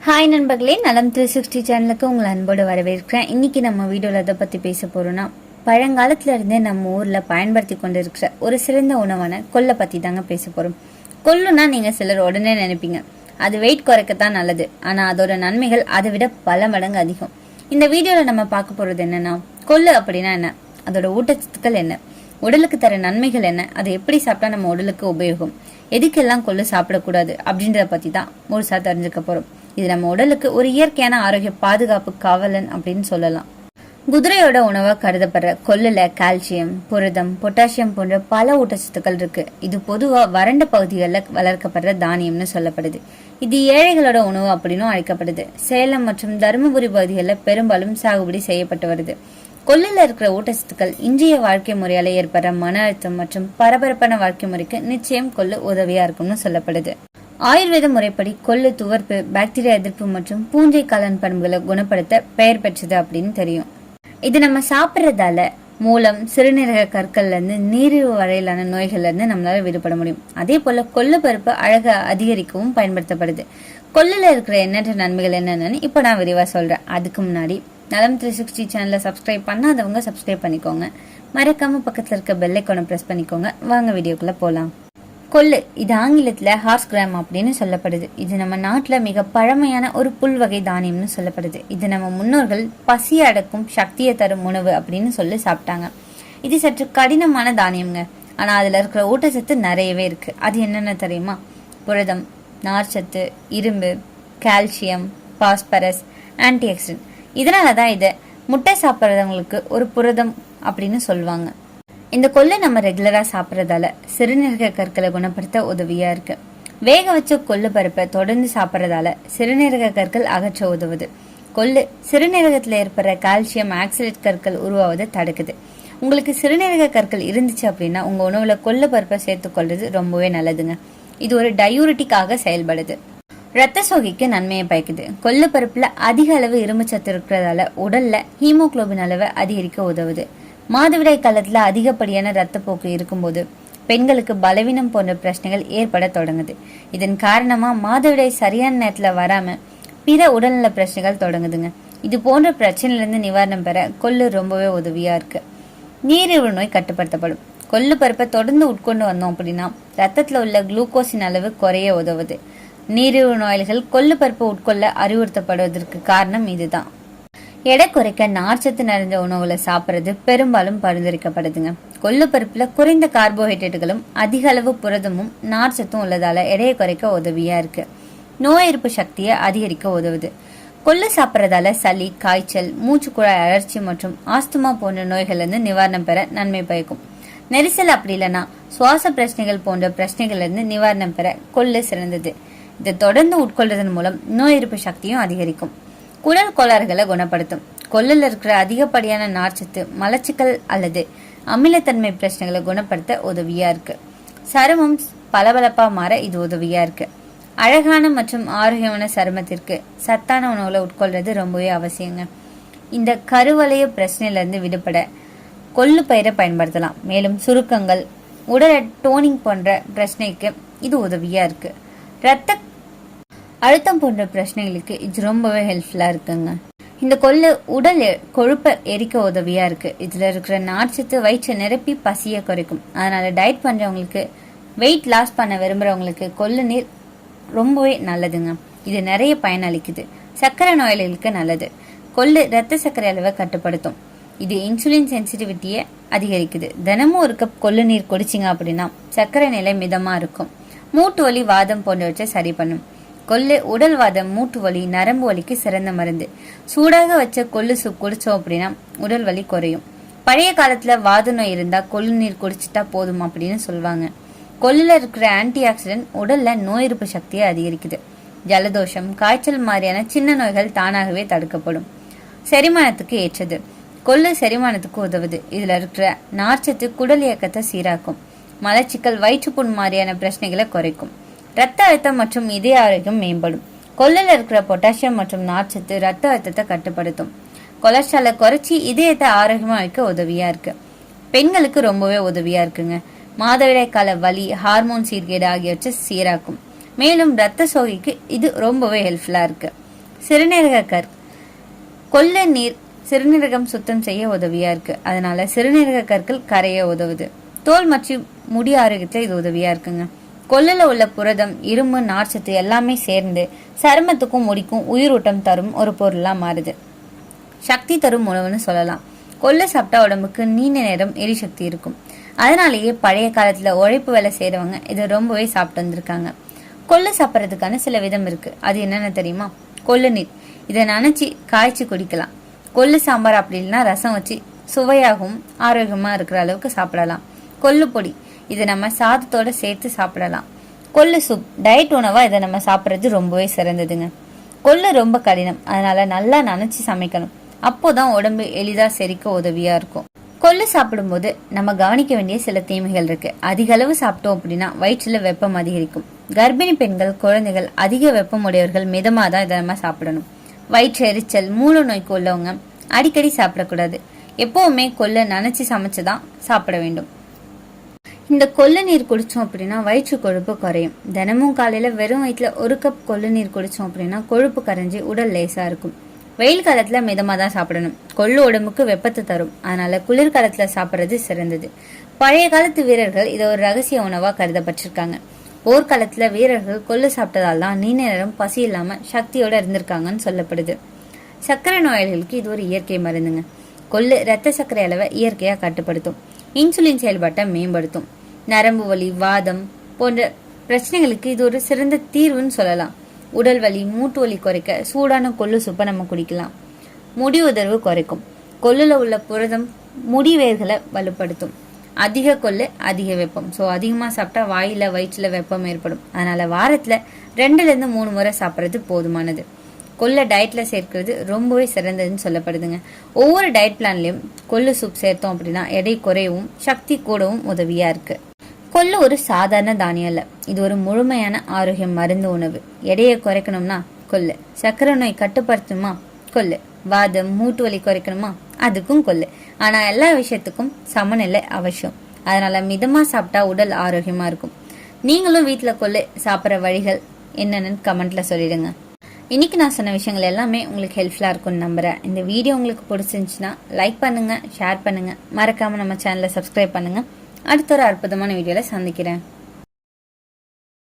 Hi நண்பர்களே, நலம் 360 சேனலுக்கு உங்களை அன்போடு வரவேற்கிறேன். இன்னைக்கு நம்ம வீடியோவில் எதை பற்றி பேச போகிறோன்னா, பழங்காலத்துல இருந்தே நம்ம ஊரில் பயன்படுத்தி கொண்டு இருக்கிற ஒரு சிறந்த உணவான கொள்ளை பற்றி தாங்க பேச போகிறோம். கொள்ளுனா நீங்கள் சிலர் உடனே நினைப்பீங்க அது வெயிட் குறைக்கத்தான் நல்லது, ஆனால் அதோட நன்மைகள் அதை விட பல மடங்கு அதிகம். இந்த வீடியோவில் நம்ம பார்க்க போகிறது என்னன்னா, கொள்ளு அப்படின்னா என்ன, அதோட ஊட்டச்சத்துக்கள் என்ன, உடலுக்கு தர நன்மைகள் என்ன, அதை எப்படி சாப்பிட்டா நம்ம உடலுக்கு உபயோகம், எதுக்கெல்லாம் கொள்ளு சாப்பிடக்கூடாது அப்படின்றத பற்றி தான் முழுசா தெரிஞ்சுக்க போகிறோம். இது நம்ம உடலுக்கு ஒரு இயற்கையான ஆரோக்கிய பாதுகாப்பு காவலன் அப்படின்னு சொல்லலாம். குதிரையோட உணவா கருதப்படுற கொள்ளுல கால்சியம், புரதம், பொட்டாசியம் போன்ற பல ஊட்டச்சத்துக்கள் இருக்கு. இது பொதுவா வறண்ட பகுதிகளில் வளர்க்கப்படுற தானியம்னு சொல்லப்படுது. இது ஏழைகளோட உணவு அப்படின்னும் அழைக்கப்படுது. சேலம் மற்றும் தருமபுரி பகுதிகளில் பெரும்பாலும் சாகுபடி செய்யப்பட்டு வருது. கொள்ளுல இருக்கிற ஊட்டச்சத்துக்கள் இன்றைய வாழ்க்கை முறையால ஏற்படுற மன அழுத்தம் மற்றும் பரபரப்பான வாழ்க்கை முறைக்கு நிச்சயம் கொள்ளு உதவியா இருக்கும்னு சொல்லப்படுது. ஆயுர்வேத முறைப்படி கொள்ளு துவர்ப்பு, பாக்டீரியா எதிர்ப்பு மற்றும் பூஞ்சை காளான் பண்புகளை குணப்படுத்த பெயர் பெற்றது அப்படின்னு தெரியும். இது நம்ம சாப்பிட்றதால மூலம், சிறுநீரக கற்கள்ல இருந்து நீரிழிவு வரையிலான நோய்கள்ல இருந்து நம்மளால விடுபட முடியும். அதே போல கொள்ளு பருப்பு அழகை அதிகரிக்கவும் பயன்படுத்தப்படுது. கொள்ளுல இருக்கிற எண்ணற்ற நன்மைகள் என்னென்னு இப்போ நான் விரிவா சொல்றேன். அதுக்கு முன்னாடி நலம் 360 சேனலை சப்ஸ்கிரைப் பண்ணாதவங்க சப்ஸ்கிரைப் பண்ணிக்கோங்க. மறக்காம பக்கத்துல இருக்க பெல் ஐகானை பிரஸ் பண்ணிக்கோங்க. வாங்க வீடியோக்குள்ள போலாம். கொள்ளு, இது ஆங்கிலத்துல ஹார்ஸ் கிராம் அப்படின்னு சொல்லப்படுது. இது நம்ம நாட்டுல மிக பழமையான ஒரு புல்வகை தானியம்னு சொல்லப்படுது. இது நம்ம முன்னோர்கள் பசியை அடக்கும் சக்தியை தரும் உணவு அப்படின்னு சொல்லி சாப்பிட்டாங்க. இது சற்று கடினமான தானியம்ங்க, ஆனா அதுல இருக்கிற ஊட்டச்சத்து நிறையவே இருக்கு. அது என்னென்ன தெரியுமா? புரதம், நார்ச்சத்து, இரும்பு, கால்சியம், பாஸ்பரஸ், ஆன்டி ஆக்சிடென்ட். இதனாலதான் இதை முட்டை சாப்பிட்றவங்களுக்கு ஒரு புரதம் அப்படின்னு சொல்லுவாங்க. இந்த கொள்ளை நம்ம ரெகுலரா சாப்பிட்றதால சிறுநீரக கற்களை குணப்படுத்த உதவியா இருக்கு. வேக வச்ச கொள்ளு பருப்பை தொடர்ந்து சாப்பிட்றதால சிறுநீரக கற்கள் அகற்ற உதவுது. கொள்ளு சிறுநீரகத்துல ஏற்படுற கால்சியம் ஆக்சலேட் கற்கள் உருவாவதை தடுக்குது. உங்களுக்கு சிறுநீரக கற்கள் இருந்துச்சு அப்படின்னா உங்க உணவுல கொள்ளு பருப்பை சேர்த்து கொள்றது ரொம்பவே நல்லதுங்க. இது ஒரு டயூரிட்டிக்காக செயல்படுது. ரத்த சோகைக்கு நன்மையை பயக்குது. கொள்ளு பருப்புல அதிக அளவு இரும்பு சத்து இருக்கிறதால உடல்ல ஹீமோகுளோபின் அளவை அதிகரிக்க உதவுது. மாதவிடாய் காலத்துல அதிகப்படியான ரத்தப்போக்கு இருக்கும்போது பெண்களுக்கு பலவீனம் போன்ற பிரச்சனைகள் ஏற்பட தொடங்குது. இதன் காரணமா மாதவிடாய் சரியான நேரத்துல வராம பிற உடல்நல பிரச்சனைகள் தொடங்குதுங்க. இது போன்ற பிரச்சனையில இருந்து நிவாரணம் பெற கொள்ளு ரொம்பவே உதவியா இருக்கு. நீரிழிவு நோய் கட்டுப்படுத்தப்படும். கொள்ளு பருப்பை தொடர்ந்து உட்கொண்டு வந்தோம் அப்படின்னா ரத்தத்துல உள்ள குளுக்கோஸின் அளவு குறைய உதவுது. நீரிழிவு நோயாளிகள் கொள்ளு பருப்பு உட்கொள்ள அறிவுறுத்தப்படுவதற்கு காரணம் இதுதான். எடை குறைக்க நார்ச்சத்து நிறைந்த உணவுகளை சாப்பிட்றது பெரும்பாலும் பரிந்துரைக்கப்படுதுங்க. கொள்ளு பருப்புல குறைந்த கார்போஹைட்ரேட்டுகளும் அதிக அளவு புரதமும் நார்ச்சத்தும் உள்ளதால எடையை குறைக்க உதவியா இருக்கு. நோய் எதிர்ப்பு சக்தியை அதிகரிக்க உதவுது. கொள்ளு சாப்பிட்றதால சளி, காய்ச்சல், மூச்சுக்குழாய் அழற்சி மற்றும் ஆஸ்துமா போன்ற நோய்கள் இருந்து நிவாரணம் பெற நன்மை பயக்கும். நெரிசல் அப்படி இல்லைன்னா சுவாச பிரச்சனைகள் போன்ற பிரச்சனைகள்ல இருந்து நிவாரணம் பெற கொள்ளு சிறந்தது. இதை தொடர்ந்து உட்கொள்றதன் மூலம் நோய் எதிர்ப்பு சக்தியும் அதிகரிக்கும். குடல் கோளாறுகளை குணப்படுத்தும். கொள்ளுல இருக்கிற அதிகப்படியான நார்ச்சத்து மலச்சிக்கல் அல்லது அமிலத்தன்மை பிரச்சனைகளை குணப்படுத்த உதவியா இருக்கு. சருமம் பளபளப்பா மாற இது உதவியா இருக்கு. அழகான மற்றும் ஆரோக்கியமான சருமத்திற்கு சத்தான உணவுகளை உட்கொள்றது ரொம்பவே அவசியங்க. இந்த கருவளைய பிரச்சனையில இருந்து விடுபட கொள்ளு பயிரை பயன்படுத்தலாம். மேலும் சுருக்கங்கள், உடல் டோனிங் போன்ற பிரச்சனைக்கு இது உதவியா இருக்கு. ரத்த அழுத்தம் போன்ற பிரச்சனைகளுக்கு இது ரொம்பவே ஹெல்ப்ஃபுல்லா இருக்குங்க. இந்த கொள்ளு உடல் கொழுப்பை எரிக்க உதவியா இருக்கு. இதுல இருக்கிற நார்ச்சத்து வயிற்றை நிரப்பி பசியை குறைக்கும். அதனால டயட் பண்றவங்களுக்கு, வெயிட் லாஸ் பண்ண விரும்புறவங்களுக்கு கொள்ளு நீர் ரொம்பவே நல்லதுங்க. இது நிறைய பயனளிக்குது. சர்க்கரை நோயாளிகளுக்கு நல்லது. கொள்ளு ரத்த சர்க்கரை அளவை கட்டுப்படுத்தும். இது இன்சுலின் சென்சிட்டிவிட்டியை அதிகரிக்குது. தினமும் ஒரு கப் கொள்ளு நீர் குடிச்சிங்க அப்படின்னா சர்க்கரை நிலை மிதமா இருக்கும். மூட்டு வலி, வாதம் போன்றவற்றை சரி பண்ணும். கொள்ளு உடல் வாதம், மூட்டு வலி, நரம்பு வலிக்கு சிறந்த மருந்து. சூடாக வச்ச கொள்ளு சூப் குடிச்சோம் அப்படின்னா உடல் வலி குறையும். பழைய காலத்துல வாத நோய் இருந்தா கொள்ளு நீர் குடிச்சிட்டா போதும் அப்படின்னு சொல்லுவாங்க. கொள்ளுல இருக்கிற ஆன்டி ஆக்சிடென்ட் உடல்ல நோய் எதிர்ப்பு சக்தியை அதிகரிக்குது. ஜலதோஷம், காய்ச்சல் மாதிரியான சின்ன நோய்கள் தானாகவே தடுக்கப்படும். செரிமானத்துக்கு ஏற்றது. கொள்ளு செரிமானத்துக்கு உதவுது. இதுல இருக்கிற நார்ச்சத்து குடல் இயக்கத்தை சீராக்கும். மலச்சிக்கல், வயிற்றுப்புண் மாதிரியான பிரச்சனைகளை குறைக்கும். ரத்த அழுத்தம் மற்றும் இதய ஆரோக்கியம் மேம்படும். கொள்ளுல இருக்கிற பொட்டாசியம் மற்றும் நார்ச்சத்து ரத்த அழுத்தத்தை கட்டுப்படுத்தும். கொலஸ்ட்ராலை குறைச்சி இதயத்தை ஆரோக்கியமா வைக்க உதவியா இருக்கு. பெண்களுக்கு ரொம்பவே உதவியா இருக்குங்க. மாதவிடாய் கால வலி, ஹார்மோன் சீர்கேடு ஆகியவற்றை சீராக்கும். மேலும் ரத்த சோகைக்கு இது ரொம்பவே ஹெல்ப்ஃபுல்லா இருக்கு. சிறுநீரக கற் கொள்ளு நீர் சிறுநீரகம் சுத்தம் செய்ய உதவியா இருக்கு. அதனால சிறுநீரக கற்கள் கரைய உதவுது. தோல் மற்றும் முடி ஆரோக்கியத்துல இது உதவியா இருக்குங்க. கொள்ளுல உள்ள புரதம், இரும்பு, நார்ச்சத்து எல்லாமே சேர்ந்து சருமத்துக்கும் முடிக்கும் உயிரூட்டம் தரும் ஒரு பொருளா மாறுது. சக்தி தரும் உணவுன்னு சொல்லலாம். கொள்ளு சாப்பிட்டா உடம்புக்கு நீண்ட நேரம் எரிசக்தி இருக்கும். அதனாலேயே பழைய காலத்துல உழைப்பு வேலை செய்யறவங்க இதை ரொம்பவே சாப்பிட்டு வந்திருக்காங்க. கொள்ளு சாப்பிட்றதுக்கான சில விதம் இருக்கு. அது என்னன்னு தெரியுமா? கொள்ளு நீர். இதை நனைச்சி காய்ச்சி குடிக்கலாம். கொள்ளு சாம்பார் அப்படி இல்லைன்னா ரசம் வச்சு சுவையாகவும் ஆரோக்கியமா இருக்கிற அளவுக்கு சாப்பிடலாம். கொள்ளு பொடி, இதை நம்ம சாதத்தோட சேர்த்து சாப்பிடலாம். கொள்ளு சூப், டயட் உணவா இதை நம்ம சாப்பிட்றது ரொம்பவே சிறந்ததுங்க. கொள்ளு ரொம்ப கடினம், அதனால நல்லா நனைச்சி சமைக்கணும். அப்போதான் உடம்பு எளிதா செரிக்க உதவியா இருக்கும். கொள்ளு சாப்பிடும்போது நம்ம கவனிக்க வேண்டிய சில தீமைகள் இருக்கு. அதிக அளவு சாப்பிட்டோம் அப்படின்னா வயிற்றுல வெப்பம் அதிகரிக்கும். கர்ப்பிணி பெண்கள், குழந்தைகள், அதிக வெப்பம் உடையவர்கள் மிதமா தான் இதை நம்ம சாப்பிடணும். வயிற்று எரிச்சல், மூல நோய்க்கு உள்ளவங்க அடிக்கடி சாப்பிடக்கூடாது. எப்பவுமே கொள்ளு நனைச்சி சமைச்சுதான் சாப்பிட வேண்டும். இந்த கொள்ளு நீர் குடிச்சோம் அப்படின்னா வயிற்று கொழுப்பு குறையும். தினமும் காலையில வெறும் வயிற்றுல 1 கப் கொள்ளு நீர் குடிச்சோம் அப்படின்னா கொழுப்பு கரைஞ்சி உடல் லேசா இருக்கும். வெயில் காலத்துல மிதமா தான் சாப்பிடணும். கொள்ளு உடம்புக்கு வெப்பத்தை தரும். அதனால குளிர்காலத்துல சாப்பிட்றது சிறந்தது. பழைய காலத்து வீரர்கள் இதை ஒரு ரகசிய உணவா கருதப்பட்டிருக்காங்க. போர்க்காலத்துல வீரர்கள் கொள்ளு சாப்பிட்டதால் தான் நீண்ட நேரம் பசி இல்லாம சக்தியோட இருந்திருக்காங்கன்னு சொல்லப்படுது. சர்க்கரை நோயாளிகளுக்கு இது ஒரு இயற்கை மருந்துங்க. கொள்ளு ரத்த சர்க்கரை அளவை இயற்கையா கட்டுப்படுத்தும். இன்சுலின் செயல்பாட்டை மேம்படுத்தும். நரம்பு வலி, வாதம் போன்ற பிரச்சனைகளுக்கு இது ஒரு சிறந்த தீர்வுன்னு சொல்லலாம். உடல் வலி, மூட்டு வலி குறைக்க சூடான கொள்ளு சூப்பை நம்ம குடிக்கலாம். முடி உதர்வு குறைக்கும். கொள்ளுல உள்ள புரதம் முடி வேர்களை வலுப்படுத்தும். அதிக கொள்ளு அதிக வெப்பம். ஸோ அதிகமாக சாப்பிட்டா வாயில வயிற்றுல வெப்பம் ஏற்படும். அதனால வாரத்துல 2-3 முறை சாப்பிட்றது போதுமானது. கொள்ளை டயட்ல சேர்க்கிறது ரொம்பவே சிறந்ததுன்னு சொல்லப்படுதுங்க. ஒவ்வொரு டயட் பிளான்லயும் கொள்ளு சூப் சேர்த்தோம் அப்படின்னா எடை குறையவும் சக்தி கூடவும் உதவியா இருக்கு. கொள்ளு ஒரு சாதாரண தானியம் இல்ல, இது ஒரு முழுமையான ஆரோக்கிய மருந்து உணவு. எடையை குறைக்கணும்னா கொள்ளு. சர்க்கரை நோய் கட்டுப்படுத்தணுமா கொள்ளு. வாதம், மூட்டு வலி குறைக்கணுமா அதுக்கும் கொள்ளு. ஆனா எல்லா விஷயத்துக்கும் சமநிலை அவசியம். அதனால மிதமா சாப்பிட்டா உடல் ஆரோக்கியமா இருக்கும். நீங்களும் வீட்டுல கொள்ளு சாப்பிட்ற வழிகள் என்னன்னு கமெண்ட்ல சொல்லிடுங்க. இன்னைக்கு நான் சொன்ன விஷயங்கள் எல்லாமே உங்களுக்கு ஹெல்ப்ஃபுல்லா இருக்கும்னு நம்புறேன். இந்த வீடியோ உங்களுக்கு பிடிச்சிருந்துச்சுன்னா லைக் பண்ணுங்க, ஷேர் பண்ணுங்க, மறக்காம நம்ம சேனலை சப்ஸ்கிரைப் பண்ணுங்க. அடுத்த ஒரு அற்புதமான வீடியோல சந்திக்கிறேன்.